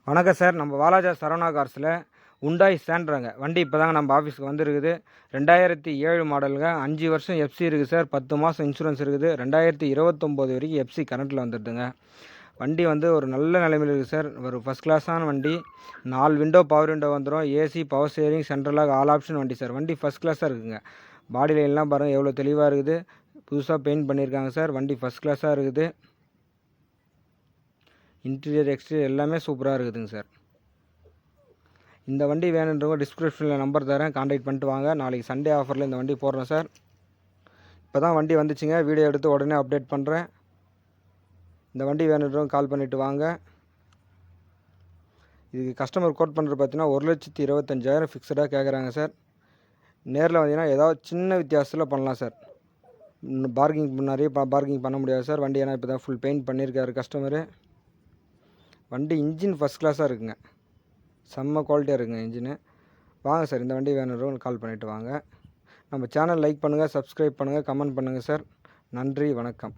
வணக்கம் சார். நம்ம வாலாஜா சரவணா கார்ஸில் உண்டாய் சேண்ட்ராங்க வண்டி இப்போ தாங்க நம்ம ஆஃபீஸ்க்கு வந்துருக்குது. 2007 மாடலுங்க. 5 வருஷம் எஃப்சி இருக்குது சார். 10 மாதம் இன்சூரன்ஸ் இருக்குது. 2029 வரைக்கும் எஃப்சி கரண்ட்டில் வந்துடுதுங்க. வண்டி வந்து ஒரு நல்ல நிலைமையில் இருக்குது சார். ஒரு ஃபஸ்ட் கிளாஸான வண்டி. 4 விண்டோ பவர் விண்டோ வந்துடும். ஏசி, பவர் ஸ்டீரிங், சென்ட்ரலாக ஆல் ஆப்ஷன் வண்டி சார். வண்டி ஃபஸ்ட் கிளாஸாக இருக்குதுங்க. பாடி லைன்லாம் பாருங்கள் எவ்வளோ தெளிவாக இருக்குது. புதுசாக பெயிண்ட் பண்ணியிருக்காங்க சார். வண்டி ஃபஸ்ட் கிளாஸாக இருக்குது. இன்டீரியர் எக்ஸ்டீரியர் எல்லாமே சூப்பராக இருக்குதுங்க சார். இந்த வண்டி வேணுன்றவங்க டிஸ்கிரிப்ஷனில் நம்பர் தரேன், கான்டாக்ட் பண்ணிட்டு வாங்க. நாளைக்கு சண்டே ஆஃபரில் இந்த வண்டி போடுறோம் சார். இப்போ தான் வண்டி வந்துச்சுங்க. வீடியோ எடுத்து உடனே அப்டேட் பண்ணுறேன். இந்த வண்டி வேணுன்றவங்க கால் பண்ணிவிட்டு வாங்க. இதுக்கு கஸ்டமர் கோட் பண்ணுறது பார்த்தீங்கன்னா 1,25,000 ஃபிக்ஸடாக கேட்குறாங்க சார். நேரில் வந்தீங்கன்னா ஏதாவது சின்ன வித்தியாசத்தில் பண்ணலாம் சார். நிறைய பார்க்கிங் பண்ண முடியாது சார். வண்டி ஏன்னா இப்போ தான் ஃபுல் பெயிண்ட் பண்ணியிருக்காரு கஸ்டமரு. வண்டி இன்ஜின் ஃபஸ்ட் கிளாஸாக இருக்குங்க. செம்ம குவாலிட்டியாக இருக்குங்க இன்ஜினு. வாங்க சார், இந்த வண்டி வேணுன்றவங்க கால் பண்ணிவிட்டு வாங்க. நம்ம சேனல் லைக் பண்ணுங்கள், சப்ஸ்கிரைப் பண்ணுங்கள், கமெண்ட் பண்ணுங்கள் சார். நன்றி, வணக்கம்.